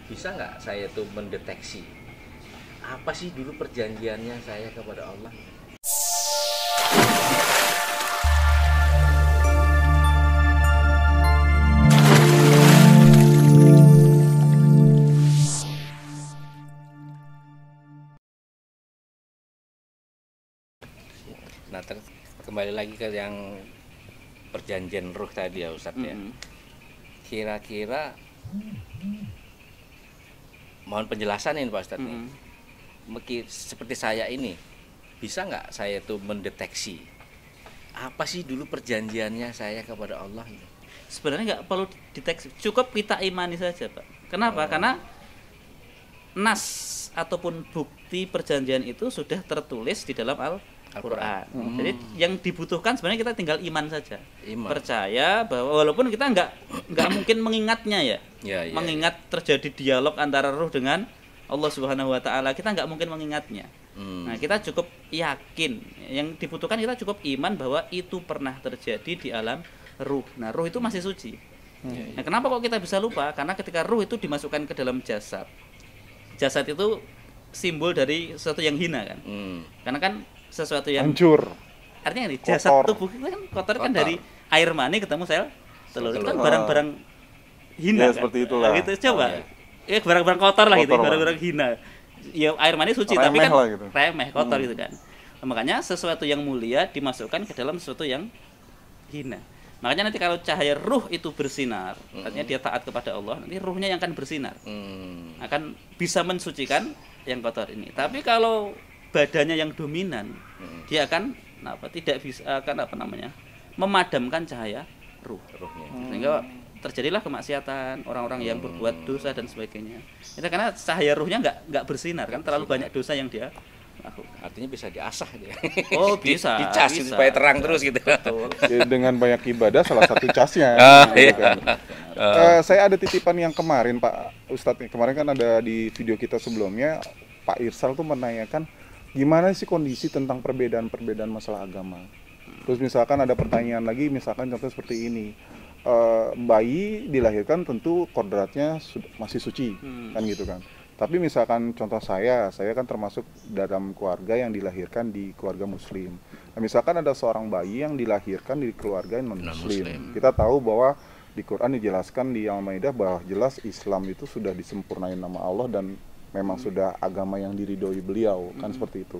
bisa nggak saya tuh mendeteksi apa sih dulu perjanjiannya saya kepada Allah? Nah, kembali lagi ke yang perjanjian ruh tadi ya Ustadz ya. Kira-kira mohon penjelasan ini Pak Ustadz nih. Seperti saya ini, bisa nggak saya tuh mendeteksi apa sih dulu perjanjiannya saya kepada Allah? Sebenarnya nggak perlu deteksi, cukup kita imani saja Pak. Kenapa? Karena nas ataupun bukti perjanjian itu sudah tertulis di dalam Al-Quran. Jadi yang dibutuhkan sebenarnya kita tinggal iman saja. Percaya bahwa walaupun kita nggak mungkin mengingatnya ya, mengingat terjadi dialog antara ruh dengan Allah Subhanahu Wa Taala, kita nggak mungkin mengingatnya. Nah, kita cukup yakin. Yang dibutuhkan kita cukup iman bahwa itu pernah terjadi di alam ruh. Nah, ruh itu masih suci. Nah, kenapa kok kita bisa lupa? Karena ketika ruh itu dimasukkan ke dalam jasad, jasad itu simbol dari sesuatu yang hina kan. Karena kan sesuatu yang hancur. Artinya ini jasad tubuh kita kan kotor kan dari air mani ketemu sel telur. Itu kan barang-barang hina. Ya, kan? Seperti itulah. Gitu coba. Ya barang-barang kotor lah gitu, barang-barang hina. Ya air mani suci tapi kan gitu. remeh, kotor gitu kan. Nah, makanya sesuatu yang mulia dimasukkan ke dalam sesuatu yang hina. Makanya nanti kalau cahaya ruh itu bersinar, artinya dia taat kepada Allah, nanti ruhnya yang akan bersinar. Akan bisa mensucikan yang kotor ini. Tapi kalau badannya yang dominan, dia akan tidak bisa memadamkan cahaya ruhnya. Sehingga terjadilah kemaksiatan, orang-orang yang berbuat dosa dan sebagainya. Itu karena cahaya ruhnya nggak bersinar kan, terlalu banyak dosa yang dia lakukan. Artinya bisa diasah dia. Oh, bisa. Dicas supaya terang terus gitu. Betul. Dengan banyak ibadah salah satu casnya. Gitu kan. Saya ada titipan yang kemarin Pak Ustadz, kemarin kan ada di video kita sebelumnya Pak Irsal tuh menanyakan gimana sih kondisi tentang perbedaan-perbedaan masalah agama. Terus misalkan ada pertanyaan lagi, misalkan contoh seperti ini, bayi dilahirkan tentu kodratnya masih suci, kan gitu kan. Tapi misalkan contoh saya kan termasuk dalam keluarga yang dilahirkan di keluarga muslim. Nah, misalkan ada seorang bayi yang dilahirkan di keluarga non-muslim. Kita tahu bahwa di Quran dijelaskan di Al-Maidah bahwa jelas Islam itu sudah disempurnain nama Allah dan memang sudah agama yang diridhoi beliau, kan seperti itu.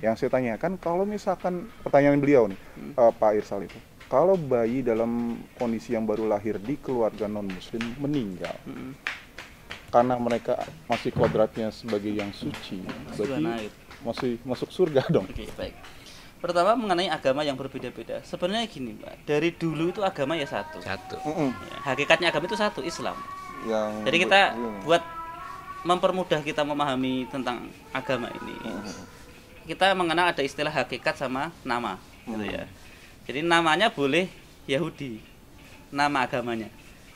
Yang saya tanyakan, kalau misalkan pertanyaan beliau nih, Pak Irsal itu, kalau bayi dalam kondisi yang baru lahir di keluarga non-muslim meninggal, karena mereka masih kodratnya sebagai yang suci, berarti masih masuk surga dong. Oke, baik. Pertama mengenai agama yang berbeda-beda. Sebenarnya gini, Pak. Dari dulu itu agama ya satu. Ya, hakikatnya agama itu satu, Islam. Jadi kita buat mempermudah kita memahami tentang agama ini. Kita mengenal ada istilah hakikat sama nama, gitu ya. Jadi namanya boleh Yahudi, nama agamanya.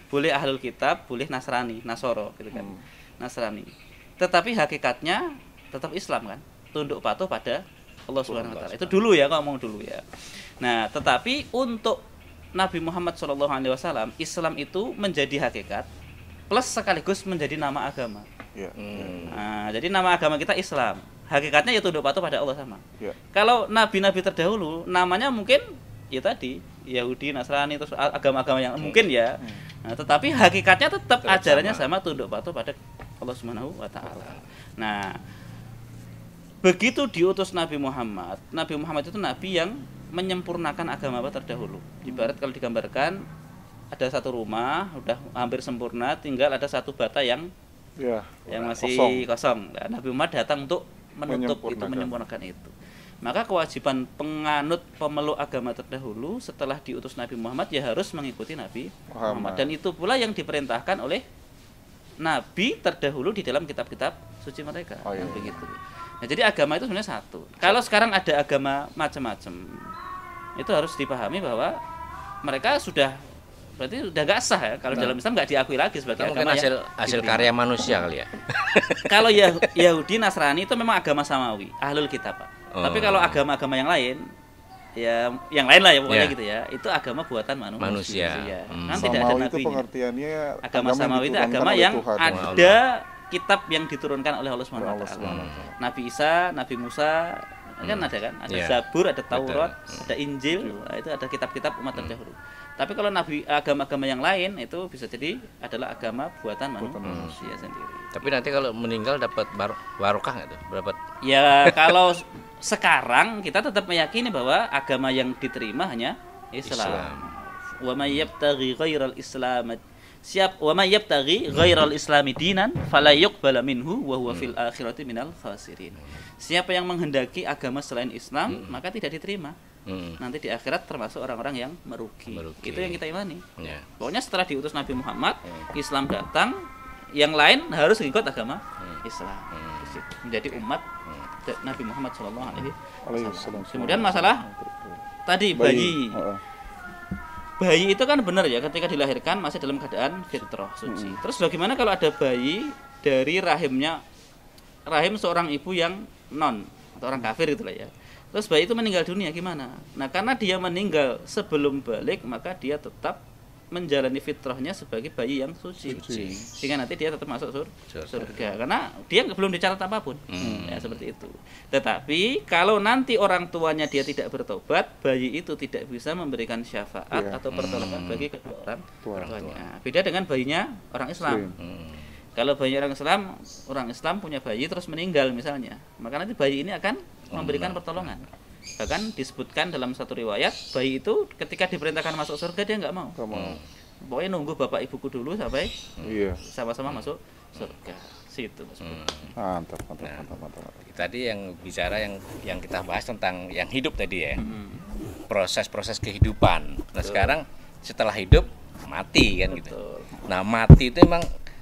Boleh Ahlul Kitab, boleh Nasrani, Nasoro gitu kan. Nasrani. Tetapi hakikatnya tetap Islam kan. Tunduk patuh pada Allah Subhanahu wa taala. Itu dulu ya, ngomong dulu ya. Nah, tetapi untuk Nabi Muhammad SAW, Islam itu menjadi hakikat plus sekaligus menjadi nama agama. Nah, jadi nama agama kita Islam. Hakikatnya ya tunduk patuh pada Allah sama. Kalau nabi-nabi terdahulu namanya mungkin ya tadi Yahudi, Nasrani, terus agama-agama yang mungkin ya. Nah, tetapi hakikatnya tetap ajarannya sama, tunduk patuh pada Allah Subhanahu wa taala. Nah, begitu diutus Nabi Muhammad itu nabi yang menyempurnakan agama terdahulu. Ibarat kalau digambarkan ada satu rumah udah hampir sempurna, tinggal ada satu bata yang masih kosong. Nah, Nabi Muhammad datang untuk menyempurnakan itu. Maka kewajiban penganut pemeluk agama terdahulu setelah diutus Nabi Muhammad ya harus mengikuti Nabi Muhammad. Dan itu pula yang diperintahkan oleh Nabi terdahulu di dalam kitab-kitab suci mereka. Begitu. Nah, jadi agama itu sebenarnya satu. Kalau sekarang ada agama macam-macam, itu harus dipahami bahwa mereka berarti udah nggak sah ya. Kalau dalam Islam nggak diakui lagi sebagai agama hasil karya manusia kali ya. Kalau Yahudi, Nasrani itu memang agama samawi, Ahlul Kitab, Pak. Tapi kalau agama-agama yang lain ya yang lain lah ya pokoknya gitu ya. Itu agama buatan manusia. Kan tidak ada nabi. Pengertiannya agama samawi itu agama yang ada kitab yang diturunkan oleh Allah SWT. Nabi Isa, Nabi Musa kan ada kan? Ada Zabur, ada Taurat, ada Injil, itu ada kitab-kitab umat terdahulu. Tapi kalau agama-agama yang lain itu bisa jadi adalah agama buatan manusia sendiri. Tapi nanti kalau meninggal dapat barokah nggak tuh? Dapat? Ya kalau sekarang kita tetap meyakini bahwa agama yang diterima hanya Islam. Wa may yabtaghi ghairal Islam wa may yabtaghi ghairal Islami dinan fala yuqbala minhu wa huwa fil akhirati minal khasirin. Siapa yang menghendaki agama selain Islam maka tidak diterima. Nanti di akhirat termasuk orang-orang yang merugi. Itu yang kita imani. Pokoknya setelah diutus Nabi Muhammad, Islam datang, yang lain harus ikut agama Islam. Menjadi umat Nabi Muhammad SAW. Kemudian masalah tadi bayi. Bayi itu kan benar ya, ketika dilahirkan masih dalam keadaan fitrah suci. Terus bagaimana kalau ada bayi dari rahim seorang ibu yang non atau orang kafir itulah ya. Terus bayi itu meninggal dunia gimana? Nah, karena dia meninggal sebelum balik, maka dia tetap menjalani fitrahnya sebagai bayi yang suci. Sehingga nanti dia tetap masuk surga. Karena dia belum dicatat apapun. Ya, seperti itu. Tetapi kalau nanti orang tuanya dia tidak bertobat, bayi itu tidak bisa memberikan syafaat atau pertolongan bagi kedua orang tuanya. Beda dengan bayinya orang Islam. Kalau bayi orang Islam punya bayi terus meninggal misalnya, maka nanti bayi ini akan memberikan pertolongan. Bahkan disebutkan dalam satu riwayat, bayi itu ketika diperintahkan masuk surga dia nggak mau. Pokoknya nunggu bapak ibuku dulu sampai sama-sama masuk surga. Situ Mas. Mantap. Tadi yang bicara yang kita bahas tentang yang hidup tadi ya. Proses-proses kehidupan. Nah, sekarang setelah hidup mati kan gitu. Nah, mati itu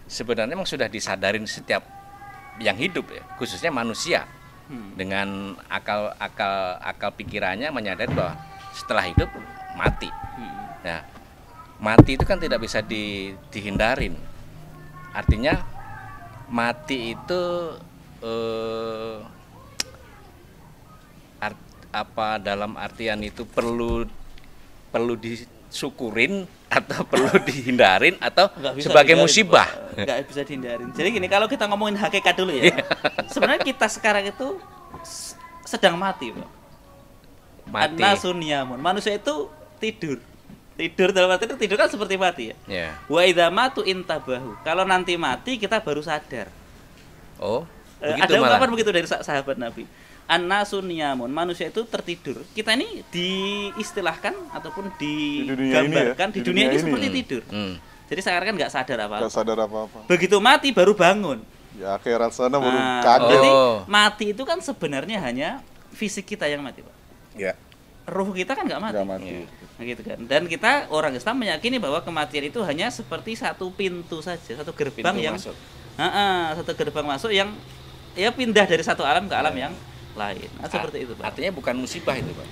sebenarnya sudah disadarin setiap yang hidup ya, khususnya manusia. Dengan akal pikirannya menyadari bahwa setelah hidup mati. Nah, mati itu kan tidak bisa dihindarin. Artinya mati itu dalam artian itu perlu disyukurin atau perlu dihindarin atau sebagai musibah. Nggak bisa dihindarin. Jadi gini, kalau kita ngomongin hakikat dulu ya, sebenarnya kita sekarang itu sedang mati, Pak. Mati. An-nasun niyamun. Manusia itu tidur dalam arti itu tidur kan seperti mati ya. Wa idza matu intabahu. Kalau nanti mati kita baru sadar. Oh, begitu ada ungkapan begitu dari sahabat Nabi. An-nasun niyamun, manusia itu tertidur. Kita ini diistilahkan ataupun digambarkan di dunia ini seperti tidur. Jadi sekarang kan nggak sadar apa-apa. Begitu mati baru bangun. Ya akhirat sana baru kaget. Jadi mati itu kan sebenarnya hanya fisik kita yang mati, Pak. Ya. Ruh kita kan nggak mati. Nah, gitu kan. Dan kita orang Islam meyakini bahwa kematian itu hanya seperti satu pintu saja, satu gerbang satu gerbang masuk yang ya pindah dari satu alam ke alam yang lain. Seperti itu, Pak. Artinya bukan musibah itu, Pak.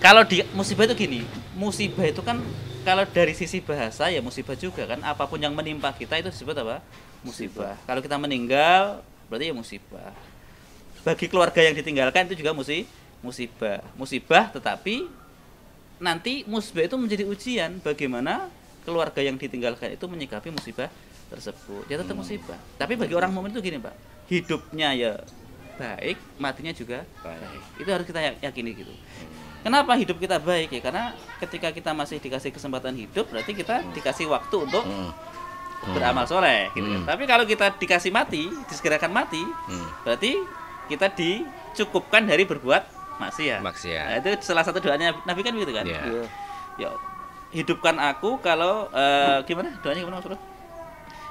Kalau musibah itu gini, musibah itu kan kalau dari sisi bahasa ya musibah juga kan, apapun yang menimpa kita itu disebut apa? Musibah. Kalau kita meninggal berarti ya musibah. Bagi keluarga yang ditinggalkan itu juga musibah, tetapi nanti musibah itu menjadi ujian bagaimana keluarga yang ditinggalkan itu menyikapi musibah tersebut. Ya tetap musibah. Tapi bagi orang mukmin itu gini, Pak. Hidupnya ya baik, matinya juga baik. Itu harus kita yakini gitu. Kenapa hidup kita baik ya? Karena ketika kita masih dikasih kesempatan hidup, berarti kita dikasih waktu untuk beramal soleh gitu. Tapi kalau kita dikasih mati, disegerakan mati, berarti kita dicukupkan dari berbuat maksiat. Nah, itu salah satu doanya Nabi kan begitu kan? Ya, hidupkan aku kalau gimana? Doanya gimana maksudnya?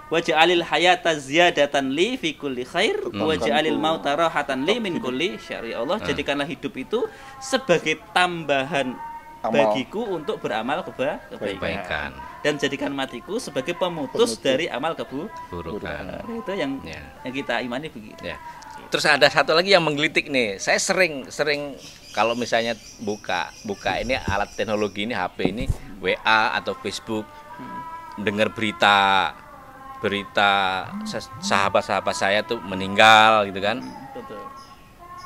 Waj'alil hayata ziyadatan li fi kulli khair waj'alil mauta rahatan li min kulli syarri. Allah jadikanlah hidup itu sebagai tambahan bagiku untuk beramal kebaikan dan jadikan matiku sebagai pemutus dari amal keburukan. Itu yang kita imani begitu. Ya. Terus ada satu lagi yang menggelitik nih. Saya sering kalau misalnya buka ini alat teknologi ini, HP ini, WA atau Facebook, dengar berita sahabat-sahabat saya tuh meninggal gitu kan. Betul.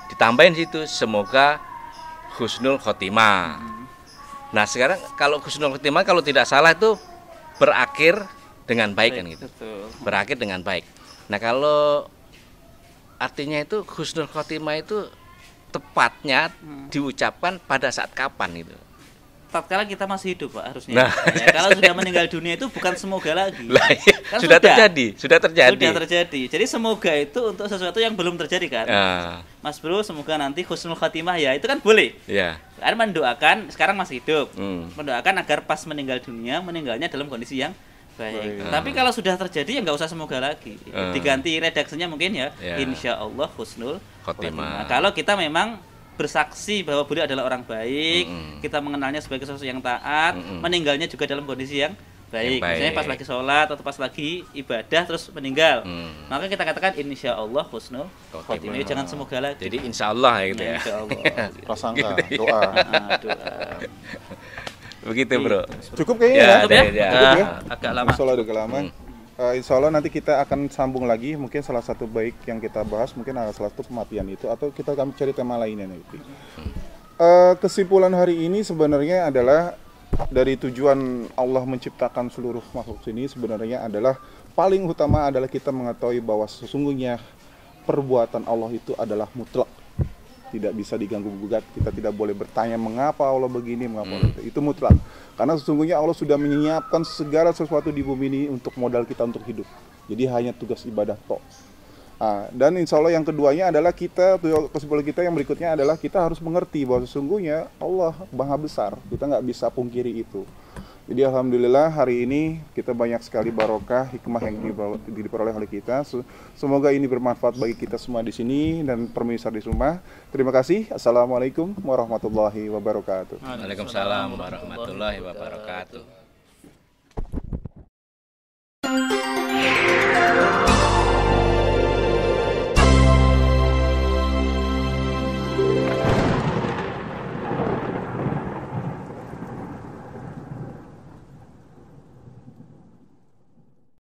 Ditambahin situ semoga husnul khotimah. Nah sekarang kalau husnul khotimah kalau tidak salah itu berakhir dengan baik kan gitu. Berakhir dengan baik. Nah kalau artinya itu husnul khotimah itu tepatnya diucapkan pada saat kapan itu? Tatkala kita masih hidup Pak harusnya. Nah, ya, kalau sudah meninggal dunia itu bukan semoga lagi. Kan sudah terjadi. Sudah terjadi. Jadi semoga itu untuk sesuatu yang belum terjadi kan. Mas Bro, semoga nanti husnul khatimah ya, itu kan boleh. Iya. Karena mendoakan sekarang masih hidup. Mendoakan agar pas meninggal dunia meninggalnya dalam kondisi yang baik. Tapi kalau sudah terjadi ya nggak usah semoga lagi. Diganti redaksinya mungkin ya. Insya Allah husnul khatimah. Kalau kita memang bersaksi bahwa beliau adalah orang baik, kita mengenalnya sebagai sesuatu yang taat, meninggalnya juga dalam kondisi yang baik. Misalnya pas lagi sholat atau pas lagi ibadah terus meninggal, maka kita katakan insya Allah husnul khotimah. Jangan semoga lagi. Jadi insya Allah ya gitu ya. Insya Allah. Prasangka, doa. Begitu bro. Cukup kayaknya ya. Agak lama. Agak lama. Insya Allah nanti kita akan sambung lagi, mungkin salah satu baik yang kita bahas mungkin ada salah satu kematian itu, atau kita akan cari tema lainnya nanti. Kesimpulan hari ini sebenarnya adalah dari tujuan Allah menciptakan seluruh makhluk ini sebenarnya adalah paling utama adalah kita mengetahui bahwa sesungguhnya perbuatan Allah itu adalah mutlak, tidak bisa diganggu gugat. Kita tidak boleh bertanya mengapa Allah begini, mengapa Allah itu mutlak. Karena sesungguhnya Allah sudah menyiapkan segala sesuatu di bumi ini untuk modal kita untuk hidup. Jadi hanya tugas ibadah tok. Dan insya Allah yang keduanya adalah kesimpulan kita yang berikutnya adalah kita harus mengerti bahwa sesungguhnya Allah Maha Besar. Kita nggak bisa pungkiri itu. Jadi alhamdulillah hari ini kita banyak sekali barokah, hikmah yang diperoleh oleh kita. Semoga ini bermanfaat bagi kita semua di sini dan pemirsa di rumah. Terima kasih. Assalamualaikum warahmatullahi wabarakatuh. Waalaikumsalam warahmatullahi wabarakatuh.